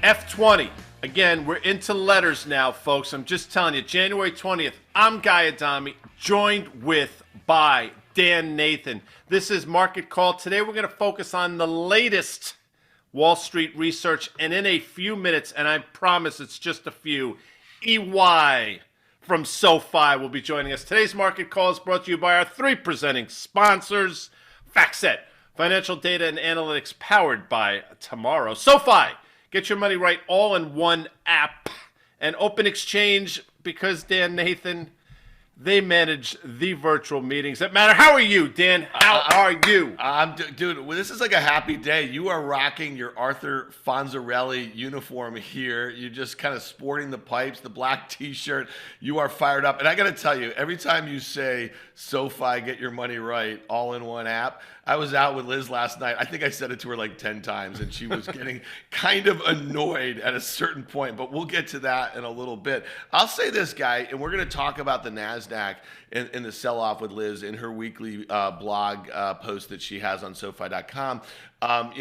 F20. Again, we're into letters now, folks. I'm just telling you, January 20th, I'm Guy Adami, joined by Dan Nathan. This is Market Call. Today we're going to focus on the latest Wall Street research, and in a few minutes, and I promise it's just a few, EY from SoFi will be joining us. Today's Market Call is brought to you by our three presenting sponsors. FactSet, financial data and analytics powered by Tomorrow. SoFi, get your money right all in one app. And Open Exchange, because Dan Nathan, they manage the virtual meetings that matter. How are you, Dan? How are you? Dude, well, this is like a happy day. You are rocking your Arthur Fonzarelli uniform here. You're just kind of sporting the pipes, the black T-shirt. You are fired up. And I got to tell you, every time you say SoFi, get your money right, all in one app, I was out with Liz last night. I think I said it to her like 10 times, and she was getting kind of annoyed at a certain point, but we'll get to that in a little bit. I'll say this, Guy, and we're going to talk about the Nasdaq and the sell-off with Liz in her weekly blog post that she has on SoFi.com.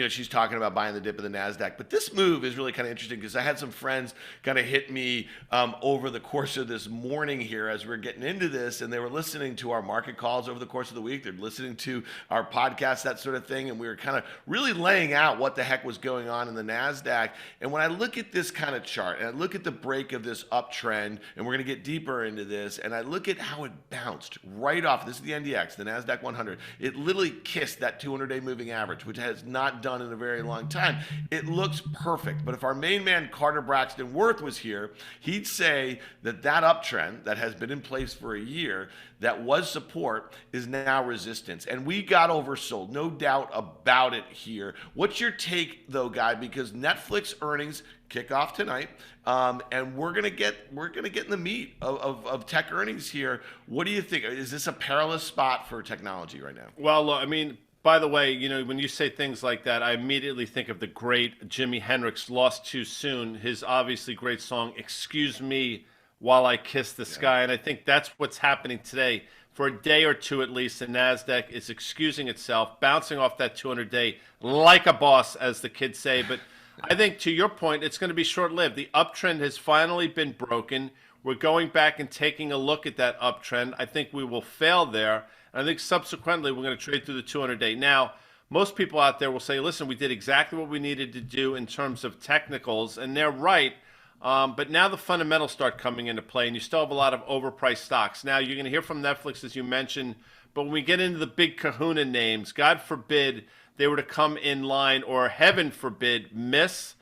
She's talking about buying the dip of the Nasdaq, but this move is really kind of interesting because I had some friends kind of hit me over the course of this morning here as we're getting into this, and they were listening to our market calls over the course of the week. They're listening to our podcast, that sort of thing, and we were kind of really laying out what the heck was going on in the Nasdaq. And when I look at this kind of chart, and I look at the break of this uptrend, and we're going to get deeper into this, and I look at how it bounced right off. This is the NDX, the Nasdaq 100. It literally kissed that 200-day moving average, which has not done in a very long time. It looks perfect. But if our main man, Carter Braxton Worth, was here, he'd say that that uptrend that has been in place for a year, that was support, is now resistance. And we got oversold, no doubt about it here. What's your take, though, Guy? Because Netflix earnings kick off tonight, and we're gonna get in the meat of tech earnings here. What do you think? Is this a perilous spot for technology right now? Well, I mean, by the way, when you say things like that, I immediately think of the great Jimi Hendrix, Lost Too Soon, his obviously great song, Excuse Me While I Kiss the Sky. And I think that's what's happening today. For a day or two at least, the Nasdaq is excusing itself, bouncing off that 200-day like a boss, as the kids say. But I think, to your point, it's going to be short-lived. The uptrend has finally been broken. We're going back and taking a look at that uptrend. I think we will fail there. And I think subsequently we're going to trade through the 200-day. Now, most people out there will say, listen, we did exactly what we needed to do in terms of technicals, and they're right. But now the fundamentals start coming into play, and you still have a lot of overpriced stocks. Now, you're going to hear from Netflix, as you mentioned, but when we get into the big kahuna names, God forbid they were to come in line, or heaven forbid, miss,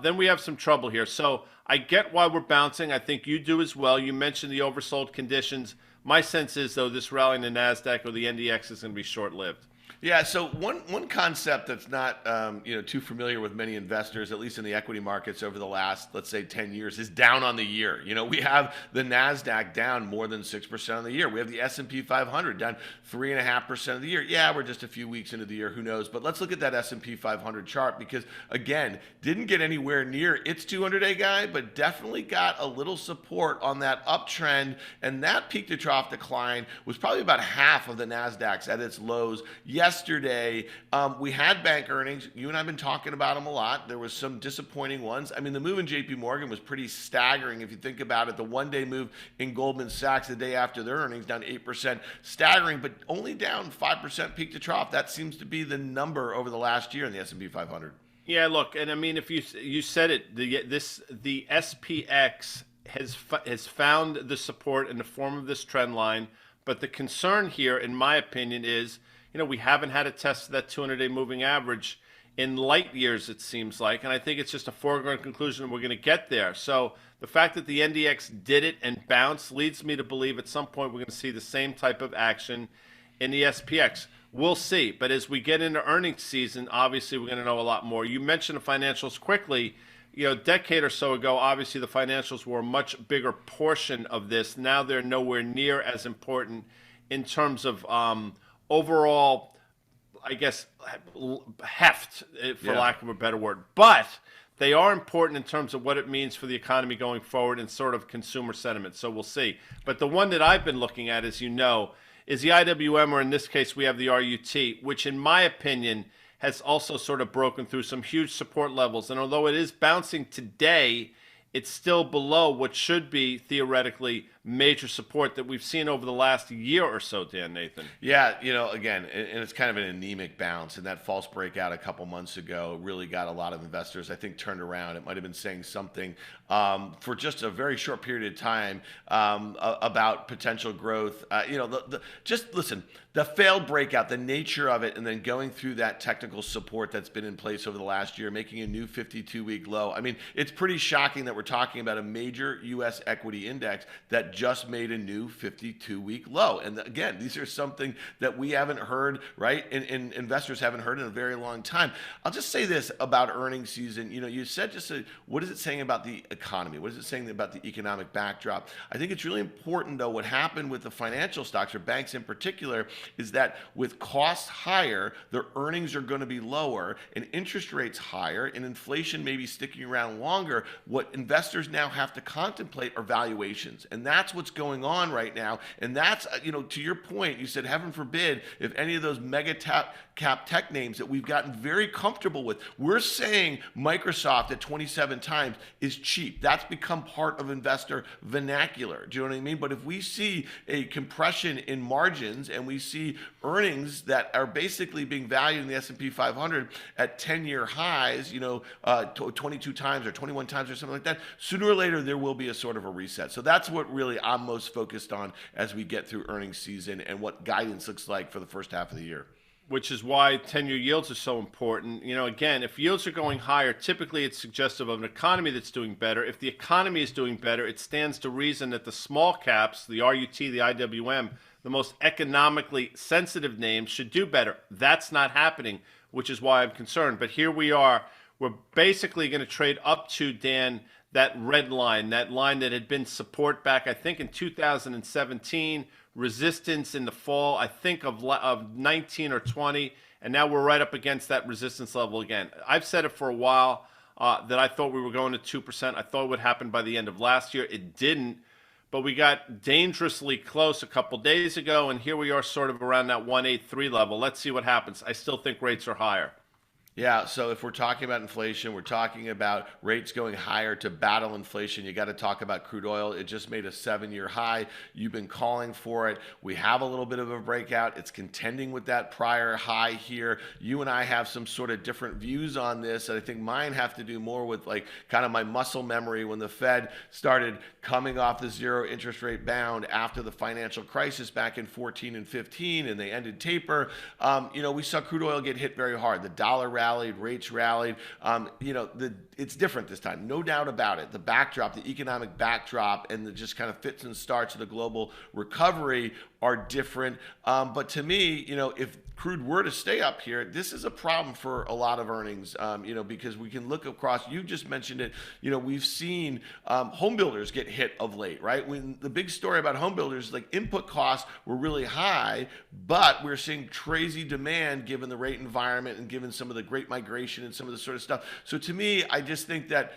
then we have some trouble here. So I get why we're bouncing. I think you do as well. You mentioned the oversold conditions. My sense is, though, this rally in the Nasdaq or the NDX is going to be short-lived. Yeah, so one concept that's not too familiar with many investors, at least in the equity markets over the last, let's say, 10 years, is down on the year. We have the Nasdaq down more than 6% on the year. We have the S&P 500 down 3.5% of the year. Yeah, we're just a few weeks into the year, who knows? But let's look at that S&P 500 chart because, again, didn't get anywhere near its 200-day guy, but definitely got a little support on that uptrend, and that peak-to-trough decline was probably about half of the Nasdaq's at its lows yesterday. We had bank earnings. You and I have been talking about them a lot. There was some disappointing ones. I mean, the move in JP Morgan was pretty staggering if you think about it. The one-day move in Goldman Sachs the day after their earnings, down 8%, staggering, but only down 5% peak to trough. That seems to be the number over the last year in the S&P 500. Yeah, look, and I mean, if you said it, the SPX has found the support in the form of this trend line, but the concern here, in my opinion, is we haven't had a test of that 200-day moving average in light years, it seems like, and I think it's just a foregone conclusion that we're going to get there. So the fact that the NDX did it and bounced leads me to believe at some point we're going to see the same type of action in the SPX. We'll see. But as we get into earnings season, obviously we're going to know a lot more. You mentioned the financials quickly. A decade or so ago, obviously the financials were a much bigger portion of this. Now they're nowhere near as important in terms of overall, I guess, heft, for lack of a better word. But they are important in terms of what it means for the economy going forward and sort of consumer sentiment. So we'll see. But the one that I've been looking at, as you know, is the IWM, or in this case, we have the RUT, which in my opinion has also sort of broken through some huge support levels. And although it is bouncing today, it's still below what should be theoretically major support that we've seen over the last year or so, Dan Nathan. Yeah, again, and it's kind of an anemic bounce, and that false breakout a couple months ago really got a lot of investors, I think, turned around. It might have been saying something for just a very short period of time about potential growth. Just listen, the failed breakout, the nature of it, and then going through that technical support that's been in place over the last year, making a new 52-week low. I mean, it's pretty shocking that we're talking about a major U.S. equity index that just made a new 52-week low. And again, these are something that we haven't heard, right? And investors haven't heard in a very long time. I'll just say this about earnings season. You said what is it saying about the economy? What is it saying about the economic backdrop? I think it's really important, though, what happened with the financial stocks, or banks in particular, is that with costs higher, their earnings are going to be lower, and interest rates higher, and inflation may be sticking around longer. What investors now have to contemplate are valuations, and that's what's going on right now. And that's, to your point, you said, heaven forbid, if any of those mega cap tech names that we've gotten very comfortable with, we're saying Microsoft at 27 times is cheap. That's become part of investor vernacular. Do you know what I mean? But if we see a compression in margins and we see earnings that are basically being valued in the S&P 500 at 10-year highs, 22 times or 21 times or something like that, sooner or later there will be a sort of a reset. So that's what really I'm most focused on as we get through earnings season and what guidance looks like for the first half of the year. Which is why 10-year yields are so important. Again, if yields are going higher, typically it's suggestive of an economy that's doing better. If the economy is doing better, it stands to reason that the small caps, the RUT, the IWM, the most economically sensitive names should do better. That's not happening, which is why I'm concerned. But here we are. We're basically going to trade up to, Dan, that red line, that line that had been support back, I think, in 2017, resistance in the fall, I think, of 19 or 20, and now we're right up against that resistance level again. I've said it for a while that I thought we were going to 2%. I thought it would happen by the end of last year. It didn't, but we got dangerously close a couple days ago, and here we are sort of around that 183 level. Let's see what happens. I still think rates are higher. Yeah, so if we're talking about inflation, we're talking about rates going higher to battle inflation. You got to talk about crude oil. It just made a 7-year high. You've been calling for it. We have a little bit of a breakout. It's contending with that prior high here. You and I have some sort of different views on this. And I think mine have to do more with kind of my muscle memory when the Fed started coming off the zero interest rate bound after the financial crisis back in 14 and 15, and they ended taper. We saw crude oil get hit very hard. The dollar rallied, rates rallied. It's different this time, no doubt about it. The backdrop, the economic backdrop, and the just kind of fits and starts of the global recovery are different. But to me, if crude were to stay up here, this is a problem for a lot of earnings, because we can look across, you just mentioned it, we've seen home builders get hit of late, right? When the big story about home builders, input costs were really high, but we're seeing crazy demand given the rate environment and given some of the great migration and some of the sort of stuff. So to me, I just think that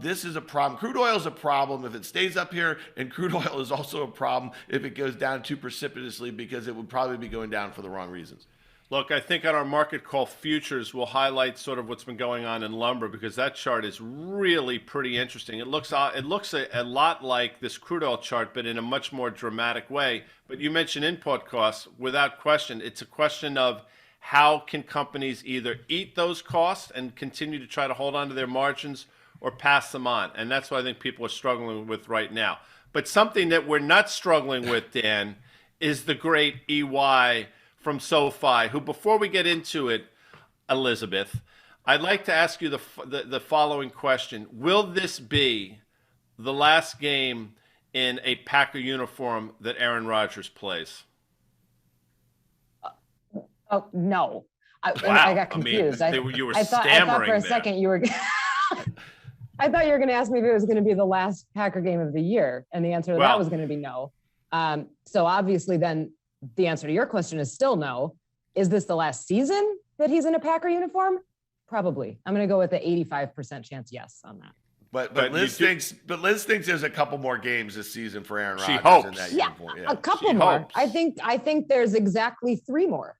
this is a problem. Crude oil is a problem if it stays up here, and crude oil is also a problem if it goes down too precipitously, because it would probably be going down for the wrong reasons. Look, I think on our market call futures, we'll highlight sort of what's been going on in lumber, because that chart is really pretty interesting. It looks a lot like this crude oil chart, but in a much more dramatic way. But you mentioned input costs. Without question, it's a question of how can companies either eat those costs and continue to try to hold on to their margins, or pass them on. And that's what I think people are struggling with right now. But something that we're not struggling with, Dan, is the great EY from SoFi, who, before we get into it, Elizabeth, I'd like to ask you the following question. Will this be the last game in a Packer uniform that Aaron Rodgers plays? Oh, no. Wow. I got confused. You were I thought for a there. second you were... I thought you were going to ask me if it was going to be the last Packer game of the year, and the answer to that was going to be no. So obviously then the answer to your question is still no. Is this the last season that he's in a Packer uniform? Probably. I'm going to go with the 85% chance yes on that. But Liz thinks there's a couple more games this season for Aaron Rodgers in that uniform. Yeah, a couple more. Hopes. I think there's exactly 3 more.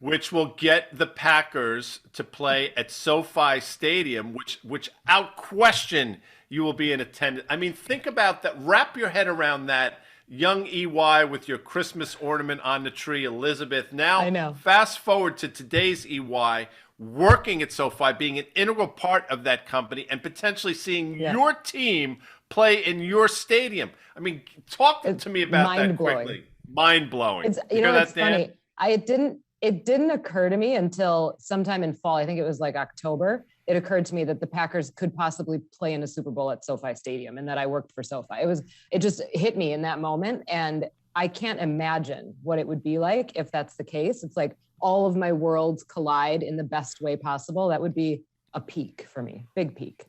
which will get the Packers to play at SoFi Stadium, which out question you will be in attendance. I mean, think about that. Wrap your head around that. Young EY with your Christmas ornament on the tree, Elizabeth. Now, I know. fast forward to today's EY, working at SoFi, being an integral part of that company, and potentially seeing your team play in your stadium. I mean, talk to me about that quickly. Mind blowing. It's, you know, it's funny. It didn't occur to me until sometime in fall. I think it was like October. It occurred to me that the Packers could possibly play in a Super Bowl at SoFi Stadium and that I worked for SoFi. It just hit me in that moment. And I can't imagine what it would be like if that's the case. It's like all of my worlds collide in the best way possible. That would be a peak for me, big peak.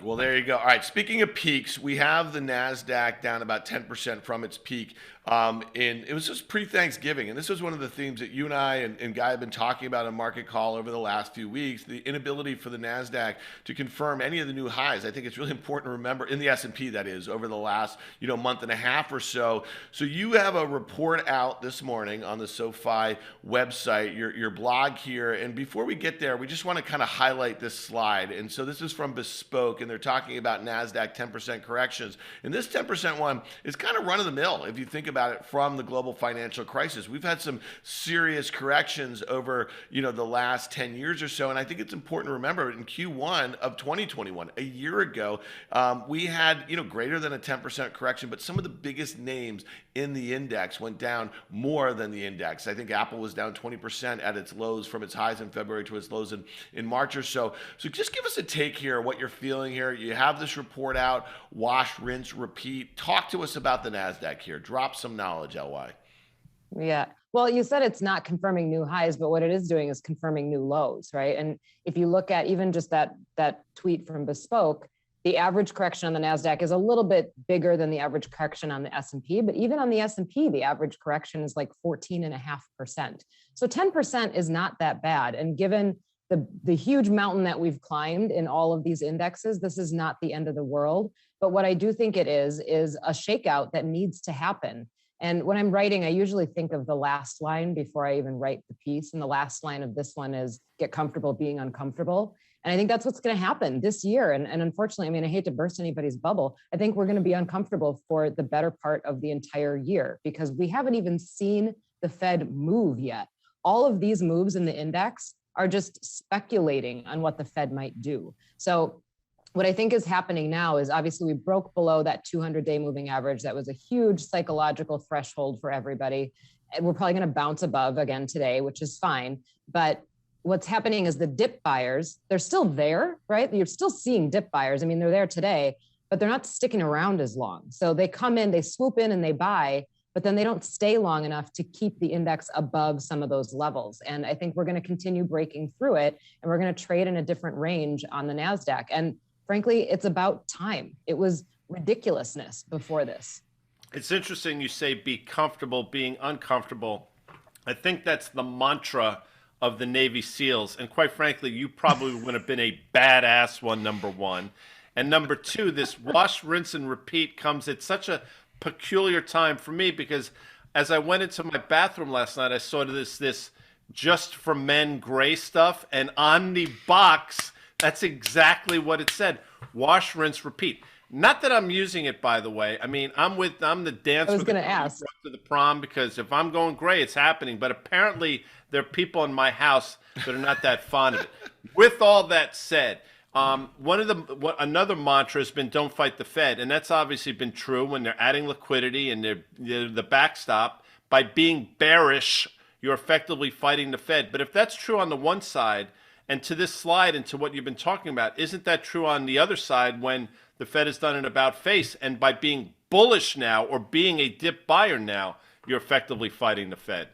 Well, there you go. All right. Speaking of peaks, we have the Nasdaq down about 10% from its peak. And it was just pre-Thanksgiving. And this was one of the themes that you and I and Guy have been talking about on Market Call over the last few weeks, the inability for the Nasdaq to confirm any of the new highs. I think it's really important to remember, in the S&P that is, over the last month and a half or so. So you have a report out this morning on the SoFi website, your blog here. And before we get there, we just want to kind of highlight this slide. And so this is from Bespoke, and they're talking about Nasdaq 10% corrections. And this 10% one is kind of run-of-the-mill if you think about it from the global financial crisis. We've had some serious corrections over the last 10 years or so, and I think it's important to remember in Q1 of 2021, a year ago, we had greater than a 10% correction, but some of the biggest names in the index went down more than the index. I think Apple was down 20% at its lows from its highs in February to its lows in March or so. So just give us a take here, what you're feeling here. You have this report out, wash, rinse, repeat. Talk to us about the Nasdaq here. Drop some knowledge, LY. Yeah. Well, you said it's not confirming new highs, but what it is doing is confirming new lows, right? And if you look at even just that tweet from Bespoke, the average correction on the Nasdaq is a little bit bigger than the average correction on the S&P, but even on the S&P, the average correction is like 14.5%. So 10% is not that bad. And given the huge mountain that we've climbed in all of these indexes, this is not the end of the world. But what I do think it is a shakeout that needs to happen. And when I'm writing, I usually think of the last line before I even write the piece. And the last line of this one is get comfortable being uncomfortable. And I think that's what's going to happen this year. And unfortunately, I mean, I hate to burst anybody's bubble. I think we're going to be uncomfortable for the better part of the entire year because we haven't even seen the Fed move yet. All of these moves in the index are just speculating on what the Fed might do. So what I think is happening now is obviously we broke below that 200-day moving average. That was a huge psychological threshold for everybody. And we're probably going to bounce above again today, which is fine. But what's happening is the dip buyers, they're still there, right? You're still seeing dip buyers. I mean, they're there today, but they're not sticking around as long. So they come in, they swoop in and they buy, but then they don't stay long enough to keep the index above some of those levels. And I think we're going to continue breaking through it, and we're going to trade in a different range on the NASDAQ. And frankly, it's about time. It was ridiculousness before this. It's interesting you say be comfortable being uncomfortable. I think that's the mantra of the Navy SEALs. And quite frankly, you probably would have been a badass one, number one. And number two, this wash, rinse, and repeat comes at such a peculiar time for me because as I went into my bathroom last night, I saw this just for men gray stuff, and on the box, that's exactly what it said. Wash, rinse, repeat. Not that I'm using it, by the way. I mean, I'm the dance I was with going to ask to the prom because if I'm going gray, it's happening. But apparently, there are people in my house that are not that fond of it. With all that said, another mantra has been don't fight the Fed, and that's obviously been true when they're adding liquidity and they're the backstop. By being bearish, you're effectively fighting the Fed. But if that's true on the one side, and to this slide and to what you've been talking about, isn't that true on the other side when the Fed has done an about face? And by being bullish now or being a dip buyer now, you're effectively fighting the Fed.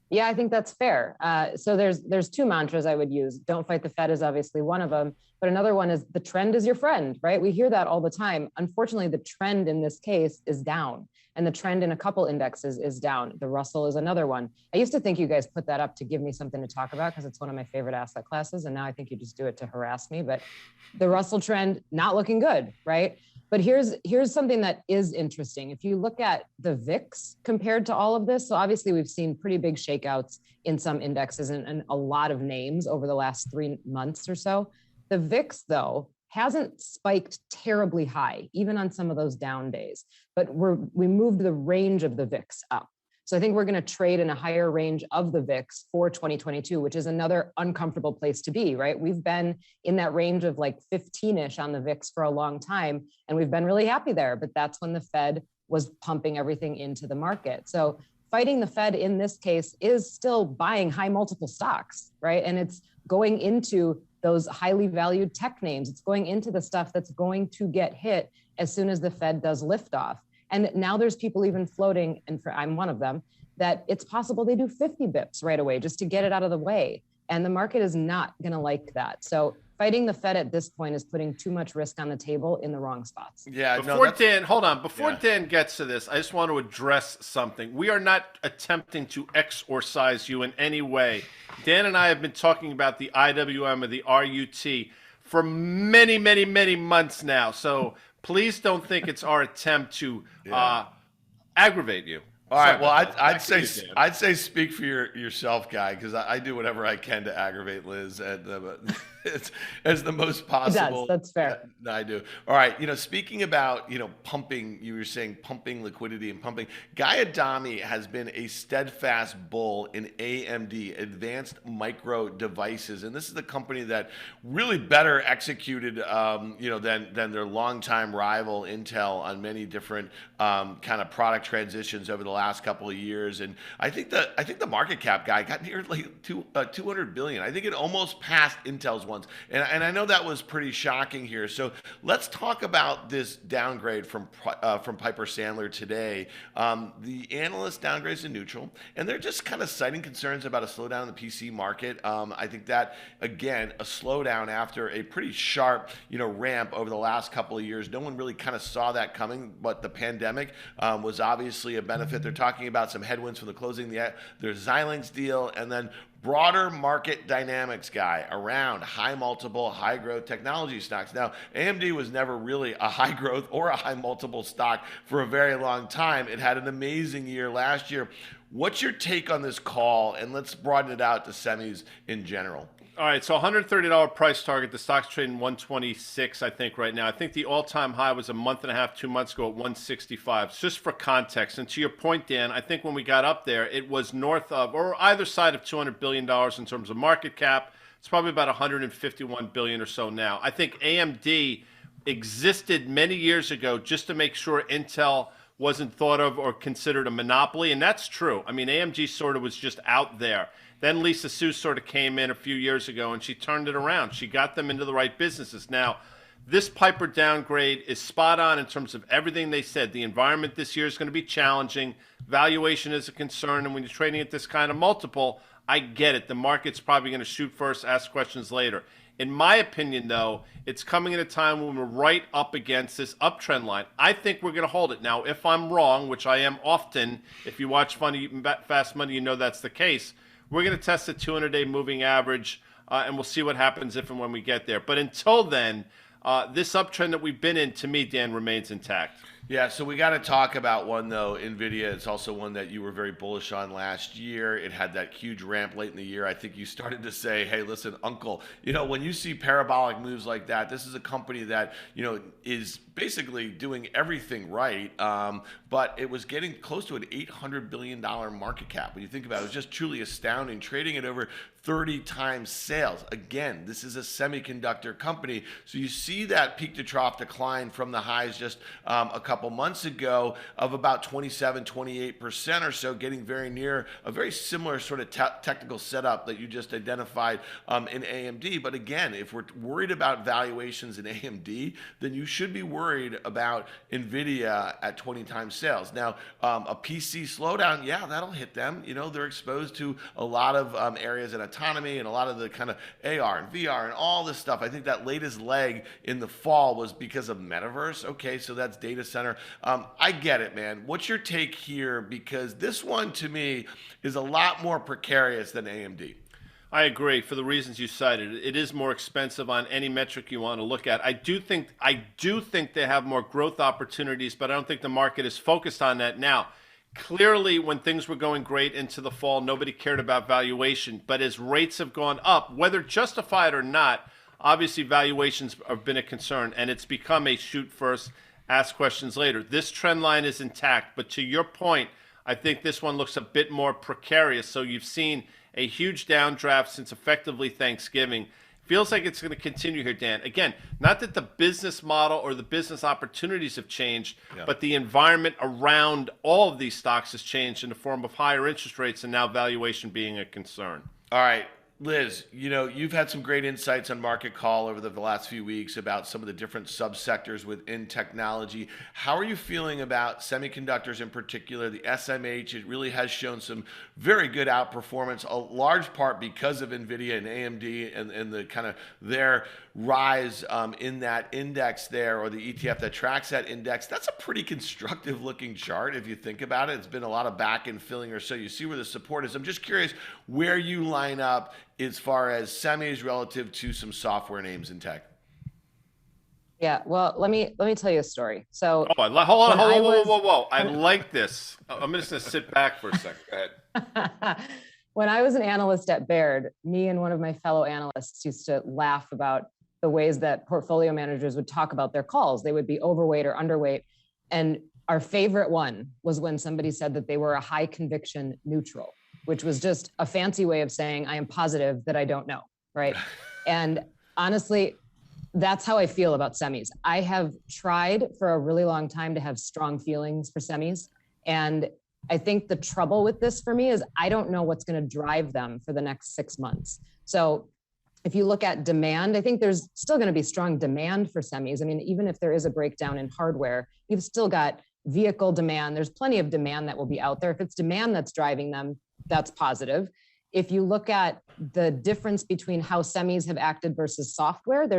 Yeah, I think that's fair. So there's two mantras I would use. Don't fight the Fed is obviously one of them, but another one is the trend is your friend, right? We hear that all the time. Unfortunately, the trend in this case is down, and the trend in a couple indexes is down. The Russell is another one. I used to think you guys put that up to give me something to talk about because it's one of my favorite asset classes, and now I think you just do it to harass me. But the Russell trend, not looking good, right? But here's something that is interesting. If you look at the VIX compared to all of this, so obviously we've seen pretty big shakeouts in some indexes and a lot of names over the last 3 months or so. The VIX, though, hasn't spiked terribly high, even on some of those down days, but we moved the range of the VIX up. So I think we're going to trade in a higher range of the VIX for 2022, which is another uncomfortable place to be, right? We've been in that range of like 15-ish on the VIX for a long time, and we've been really happy there, but that's when the Fed was pumping everything into the market. So fighting the Fed in this case is still buying high multiple stocks, right? And it's going into those highly valued tech names. It's going into the stuff that's going to get hit as soon as the Fed does liftoff. And now there's people even floating, and I'm one of them, that it's possible they do 50 bips right away just to get it out of the way. And the market is not going to like that. So fighting the Fed at this point is putting too much risk on the table in the wrong spots. Yeah. Before Dan gets to this, I just want to address something. We are not attempting to exorcise you in any way. Dan and I have been talking about the IWM or the RUT for many, many, many months now. So please don't think it's our attempt to aggravate you. All right. Well, I'd say speak for yourself, guy, because I do whatever I can to aggravate Liz as the most possible. It does. That's fair. I do. All right. Speaking about pumping, you were saying pumping liquidity and pumping. Guy Adami has been a steadfast bull in AMD, Advanced Micro Devices, and this is the company that really better executed, than their longtime rival Intel on many different kind of product transitions over the last couple of years. And I think the market cap guy got near like 200 billion. I think it almost passed Intel's once. And I know that was pretty shocking here. So let's talk about this downgrade from Piper Sandler today. The analyst downgrades to neutral, and they're just kind of citing concerns about a slowdown in the PC market. I think that, again, a slowdown after a pretty sharp, ramp over the last couple of years. No one really kind of saw that coming, but the pandemic was obviously a benefit. They're talking about some headwinds from the closing their Xilinx deal, and then broader market dynamics, guy, around high multiple, high growth technology stocks. Now, AMD was never really a high growth or a high multiple stock for a very long time. It had an amazing year last year. What's your take on this call? And let's broaden it out to semis in general. All right, so $130 price target. The stock's trading 126, I think, right now. I think the all-time high was a month and a half, 2 months ago at 165. Just for context, and to your point, Dan, I think when we got up there, it was north of, or either side of $200 billion in terms of market cap. It's probably about $151 billion or so now. I think AMD existed many years ago just to make sure Intel wasn't thought of or considered a monopoly, and that's true. I mean, AMG sort of was just out there. Then Lisa Su sort of came in a few years ago, and she turned it around. She got them into the right businesses. Now, this Piper downgrade is spot on in terms of everything they said. The environment this year is going to be challenging. Valuation is a concern, and when you're trading at this kind of multiple, I get it. The market's probably going to shoot first, ask questions later. In my opinion, though, it's coming at a time when we're right up against this uptrend line. I think we're going to hold it. Now, if I'm wrong, which I am often, if you watch Fast Money, you know that's the case. We're going to test the 200-day moving average, and we'll see what happens if and when we get there. But until then, this uptrend that we've been in, to me, Dan, remains intact. Yeah, so we got to talk about one, though, NVIDIA. It's also one that you were very bullish on last year. It had that huge ramp late in the year. I think you started to say, hey, listen, uncle, when you see parabolic moves like that, this is a company that, is basically doing everything right, but it was getting close to an $800 billion market cap. When you think about it, it was just truly astounding, trading at over 30 times sales. Again, this is a semiconductor company, so you see that peak to trough decline from the highs just a couple months ago of about 27-28% or so, getting very near a very similar sort of technical setup that you just identified in AMD. But again, if we're worried about valuations in AMD, then you should be worried about NVIDIA at 20 times sales. Now, a PC slowdown, yeah, that'll hit them. They're exposed to a lot of areas in autonomy and a lot of the kind of AR and VR and all this stuff. I think that latest leg in the fall was because of metaverse. Okay, so that's data center. I get it, man. What's your take here? Because this one, to me, is a lot more precarious than AMD. I agree for the reasons you cited. It is more expensive on any metric you want to look at. I do think they have more growth opportunities, but I don't think the market is focused on that now. Clearly, when things were going great into the fall, nobody cared about valuation. But as rates have gone up, whether justified or not, obviously valuations have been a concern, and it's become a shoot first, ask questions later. This trend line is intact, but to your point, I think this one looks a bit more precarious. So you've seen a huge downdraft since effectively Thanksgiving. Feels like it's going to continue here, Dan. Again, not that the business model or the business opportunities have changed, but the environment around all of these stocks has changed in the form of higher interest rates and now valuation being a concern. All right, Liz, you've had some great insights on Market Call over the last few weeks about some of the different subsectors within technology. How are you feeling about semiconductors in particular? The SMH, it really has shown some very good outperformance, a large part because of NVIDIA and AMD and the kind of their rise in that index there, or the ETF that tracks that index. That's a pretty constructive looking chart if you think about it. It's been a lot of back and filling or so. You see where the support is. I'm just curious where you line up as far as semis relative to some software names in tech. Yeah, well, let me tell you a story. So hold on, whoa. I like this. I'm just going to sit back for a second. Go ahead. When I was an analyst at Baird, me and one of my fellow analysts used to laugh about the ways that portfolio managers would talk about their calls. They would be overweight or underweight. And our favorite one was when somebody said that they were a high conviction neutral, which was just a fancy way of saying, I am positive that I don't know, right? And honestly, that's how I feel about semis. I have tried for a really long time to have strong feelings for semis. And I think the trouble with this for me is I don't know what's going to drive them for the next 6 months. So if you look at demand, I think there's still going to be strong demand for semis. I mean, even if there is a breakdown in hardware, you've still got vehicle demand. There's plenty of demand that will be out there. If it's demand that's driving them, that's positive. If you look at the difference between how semis have acted versus software,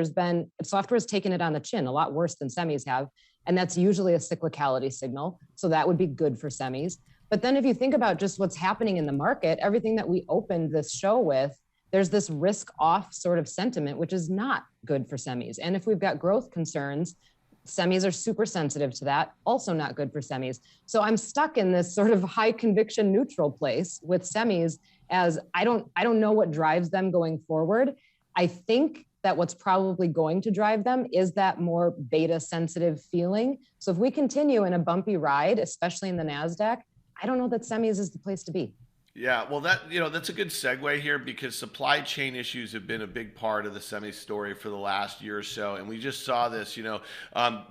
software's taken it on the chin a lot worse than semis have. And that's usually a cyclicality signal. So that would be good for semis. But then if you think about just what's happening in the market, everything that we opened this show with, there's this risk off sort of sentiment, which is not good for semis. And if we've got growth concerns, semis are super sensitive to that, also not good for semis. So I'm stuck in this sort of high conviction neutral place with semis, as I don't know what drives them going forward. I think that what's probably going to drive them is that more beta sensitive feeling. So if we continue in a bumpy ride, especially in the Nasdaq, I don't know that semis is the place to be. Yeah, well, that's a good segue here, because supply chain issues have been a big part of the semi story for the last year or so, and we just saw this.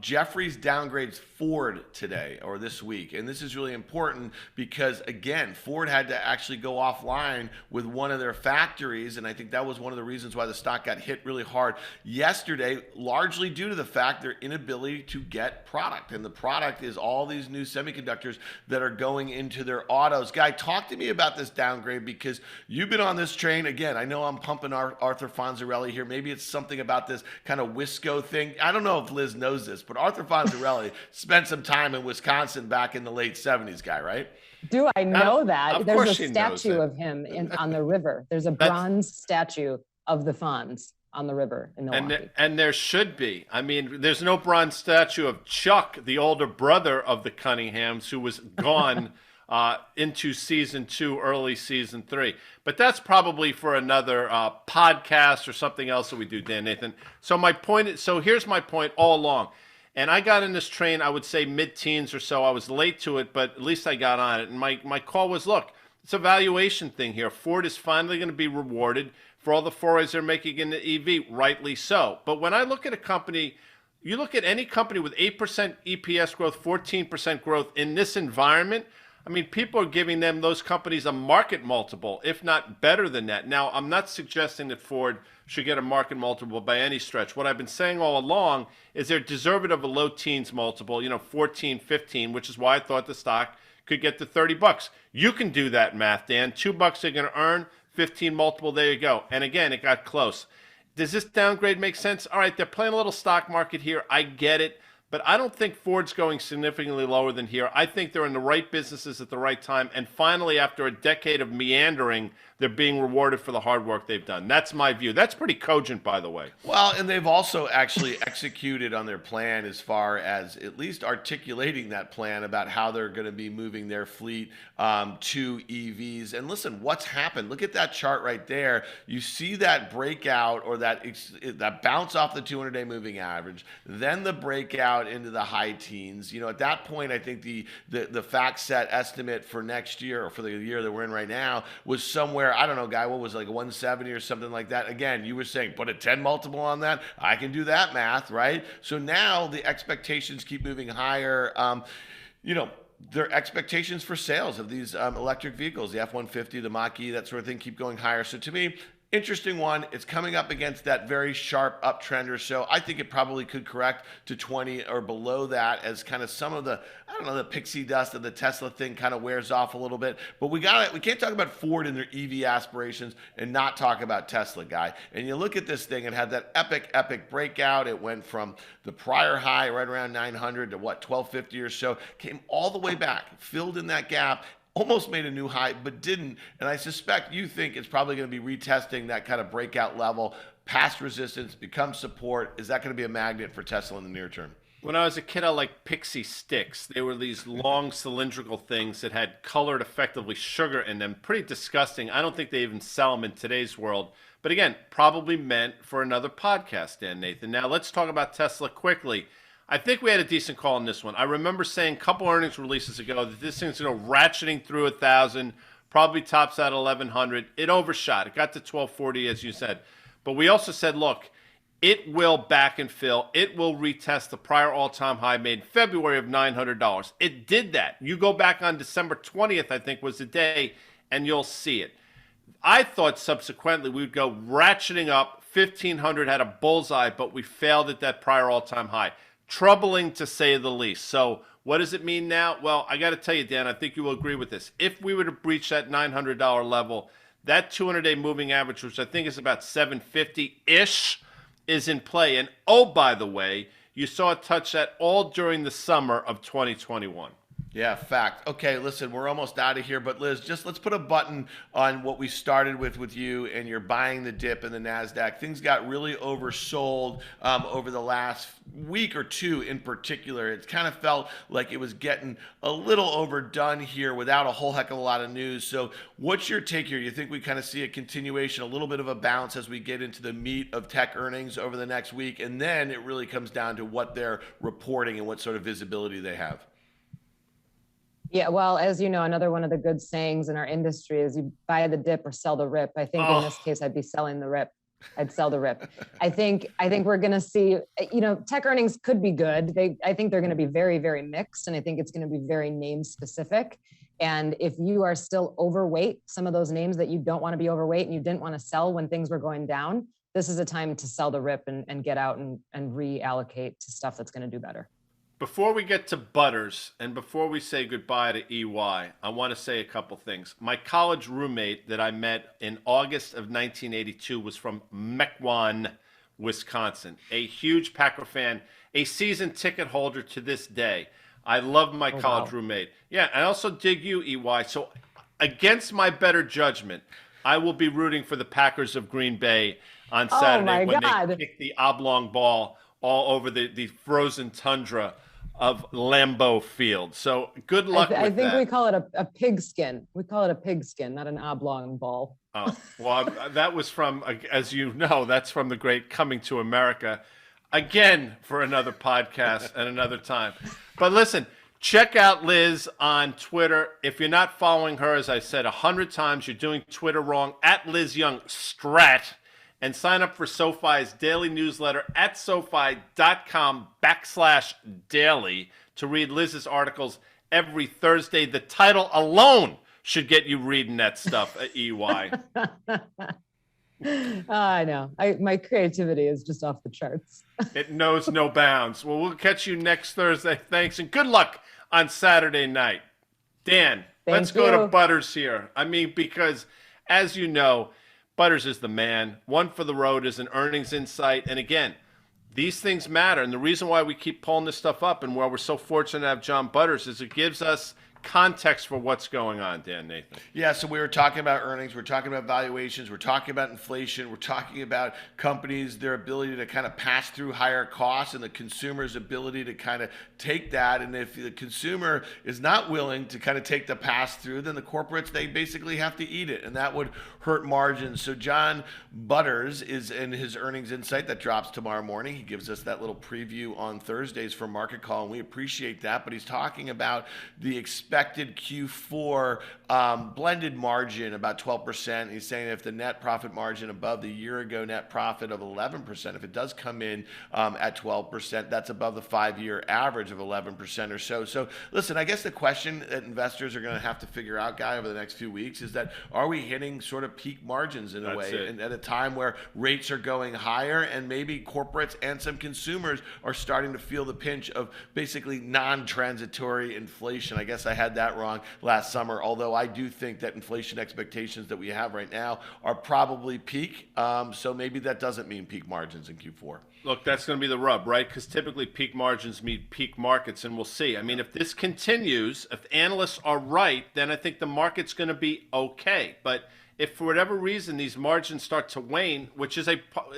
Jefferies downgrades Ford today or this week, and this is really important because, again, Ford had to actually go offline with one of their factories, and I think that was one of the reasons why the stock got hit really hard yesterday, largely due to the fact their inability to get product, and the product is all these new semiconductors that are going into their autos. Guy, talk to me about this downgrade, because you've been on this train. Again, I know I'm pumping Arthur Fonzarelli here. Maybe it's something about this kind of Wisco thing. I don't know if Liz knows this, but Arthur Fonzarelli spent some time in Wisconsin back in the late 70s, guy, right? Do I know that? Of There's course a statue of him on the river. There's a bronze statue of the Fonz on the river in Milwaukee. And there should be. I mean, there's no bronze statue of Chuck, the older brother of the Cunninghams, who was gone into season 2, early season 3. But that's probably for another podcast or something else that we do, Dan Nathan. So here's my point all along. And I got in this train, I would say mid-teens or so. I was late to it, but at least I got on it. And my call was, look, it's a valuation thing here. Ford is finally going to be rewarded for all the forays they're making in the EV, rightly so. But when I look at a company, you look at any company with 8% EPS growth, 14% growth in this environment, I mean, people are giving those companies a market multiple, if not better than that. Now, I'm not suggesting that Ford should get a market multiple by any stretch. What I've been saying all along is they're deserving of a low teens multiple, 14, 15, which is why I thought the stock could get to $30. You can do that math, Dan. $2 they're going to earn, 15 multiple, there you go. And again, it got close. Does this downgrade make sense? All right, they're playing a little stock market here. I get it. But I don't think Ford's going significantly lower than here. I think they're in the right businesses at the right time. And finally, after a decade of meandering, they're being rewarded for the hard work they've done. That's my view. That's pretty cogent, by the way. Well, and they've also actually executed on their plan as far as at least articulating that plan about how they're going to be moving their fleet to EVs. And listen, what's happened? Look at that chart right there. You see that breakout or that bounce off the 200-day moving average, then the breakout into the high teens. You know, at that point, I think the fact set estimate for next year or for the year that we're in right now was somewhere, I don't know, Guy, what was it, like 170 or something like that? Again, you were saying put a 10 multiple on that. I can do that math, right? So now the expectations keep moving higher. You know, their expectations for sales of these electric vehicles, the F-150, the Mach-E, that sort of thing, keep going higher. So to me, interesting one. It's coming up against that very sharp uptrend or so. I think it probably could correct to 20 or below that as kind of some of the, I don't know, the pixie dust of the Tesla thing kind of wears off a little bit. But we can't talk about Ford and their EV aspirations and not talk about Tesla, Guy. And you look at this thing, it had that epic breakout. It went from the prior high right around 900 to what, 1250 or so, came all the way back, filled in that gap, almost made a new high, but didn't. And I suspect you think it's probably going to be retesting that kind of breakout level, past resistance, become support. Is that going to be a magnet for Tesla in the near term? When I was a kid, I liked pixie sticks. They were these long cylindrical things that had colored effectively sugar in them. Pretty disgusting. I don't think they even sell them in today's world. But again, probably meant for another podcast, Dan Nathan. Now let's talk about Tesla quickly. I think we had a decent call on this one. I remember saying a couple earnings releases ago that this thing's going to go ratcheting through 1,000, probably tops out 1,100. It overshot. It got to 1,240, as you said. But we also said, look, it will back and fill. It will retest the prior all-time high made in February of $900. It did that. You go back on December 20th, I think was the day, and you'll see it. I thought subsequently we would go ratcheting up. 1,500 had a bullseye, but we failed at that prior all-time high. Troubling to say the least. So what does it mean now? Well, I got to tell you, Dan, I think you will agree with this. If we were to breach that $900 level, that 200-day moving average, which I think is about 750-ish, is in play. And oh, by the way, you saw it touch that all during the summer of 2021. Yeah, fact. Okay, listen, we're almost out of here, but Liz, just let's put a button on what we started with you and you're buying the dip in the Nasdaq. Things got really oversold over the last week or two in particular. It kind of felt like it was getting a little overdone here without a whole heck of a lot of news. So what's your take here? You think we kind of see a continuation, a little bit of a bounce as we get into the meat of tech earnings over the next week, and then it really comes down to what they're reporting and what sort of visibility they have? Yeah, well, as you know, another one of the good sayings in our industry is you buy the dip or sell the rip. I think in this case, I'd be selling the rip. I'd sell the rip. I think we're going to see, you know, tech earnings could be good. I think they're going to be very, very mixed. And I think it's going to be very name specific. And if you are still overweight, some of those names that you don't want to be overweight and you didn't want to sell when things were going down, this is a time to sell the rip and get out and reallocate to stuff that's going to do better. Before we get to Butters and before we say goodbye to EY, I want to say a couple things. My college roommate that I met in August of 1982 was from Mequon, Wisconsin. A huge Packer fan, a season ticket holder to this day. I love my college roommate. Yeah, I also dig you, EY. So against my better judgment, I will be rooting for the Packers of Green Bay on Saturday when they kick the oblong ball all over the frozen tundra of Lambeau Field. So good luck with that. I think we call it a pigskin. We call it a pigskin, not an oblong ball. Oh, well, that was from, as you know, that's from the great Coming to America. Again, for another podcast and another time. But listen, check out Liz on Twitter. If you're not following her, as I said 100 times, you're doing Twitter wrong, at Liz Young Strat. And sign up for SoFi's daily newsletter at SoFi.com/daily to read Liz's articles every Thursday. The title alone should get you reading that stuff at EY. I know. My creativity is just off the charts. It knows no bounds. Well, we'll catch you next Thursday. Thanks, and good luck on Saturday night. Dan, let's go to Butters here. I mean, because as you know, Butters is the man. One for the road is an earnings insight. And again, These things matter. And the reason why we keep pulling this stuff up and why we're so fortunate to have John Butters is it gives us context for what's going on, Dan Nathan. Yeah, so we were talking about earnings, we're talking about valuations, we're talking about inflation, we're talking about companies, their ability to kind of pass through higher costs and the consumer's ability to kind of take that. And if the consumer is not willing to kind of take the pass through, then the corporates, they basically have to eat it, and that would hurt margins. So John Butters is in his earnings insight that drops tomorrow morning. He gives us that little preview on Thursdays for Market Call, and we appreciate that. But he's talking about the expected Q4 blended margin, about 12%. He's saying if the net profit margin above the year ago net profit of 11%, if it does come in at 12%, that's above the 5-year average of 11% or so. So listen, I guess the question that investors are going to have to figure out, Guy, over the next few weeks is that are we hitting sort of peak margins in a way, and at a time where rates are going higher and maybe corporates and some consumers are starting to feel the pinch of basically non-transitory inflation. I guess I had that wrong last summer, although I do think that inflation expectations that we have right now are probably peak. So maybe that doesn't mean peak margins in Q4. Look, that's going to be the rub, right? Because typically peak margins mean peak markets, and we'll see. I mean, if this continues, if analysts are right, then I think the market's going to be okay. But if for whatever reason these margins start to wane, which is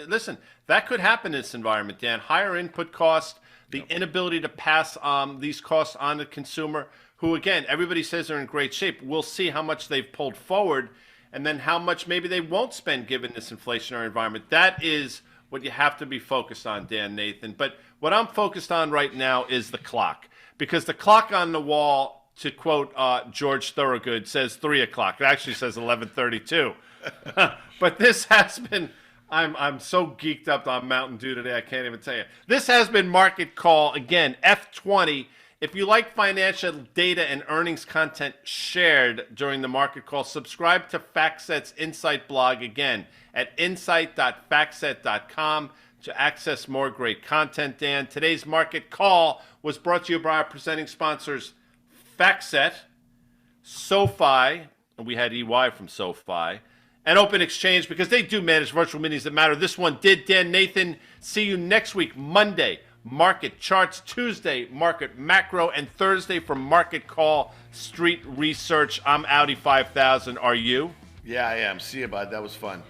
listen, that could happen in this environment, Dan. Higher input costs, the inability to pass these costs on to the consumer, who, again, everybody says they're in great shape. We'll see how much they've pulled forward and then how much maybe they won't spend given this inflationary environment. That is what you have to be focused on, Dan Nathan. But what I'm focused on right now is the clock, because the clock on the wall, to quote George Thorogood, says 3 o'clock. It actually says 11:32. But this has been, I'm so geeked up on Mountain Dew today, I can't even tell you. This has been Market Call, again, F20. If you like financial data and earnings content shared during the Market Call, subscribe to FactSet's Insight blog, again, at insight.factset.com to access more great content, Dan. Today's Market Call was brought to you by our presenting sponsors, FactSet, Sofi, and we had EY from Sofi, and Open Exchange, because they do manage virtual meetings that matter. This one did. Dan Nathan, see you next week, Monday, Market Charts, Tuesday, Market Macro, and Thursday from Market Call, Street Research. I'm Audi 5000. Are you? Yeah, I am. See you, bud. That was fun.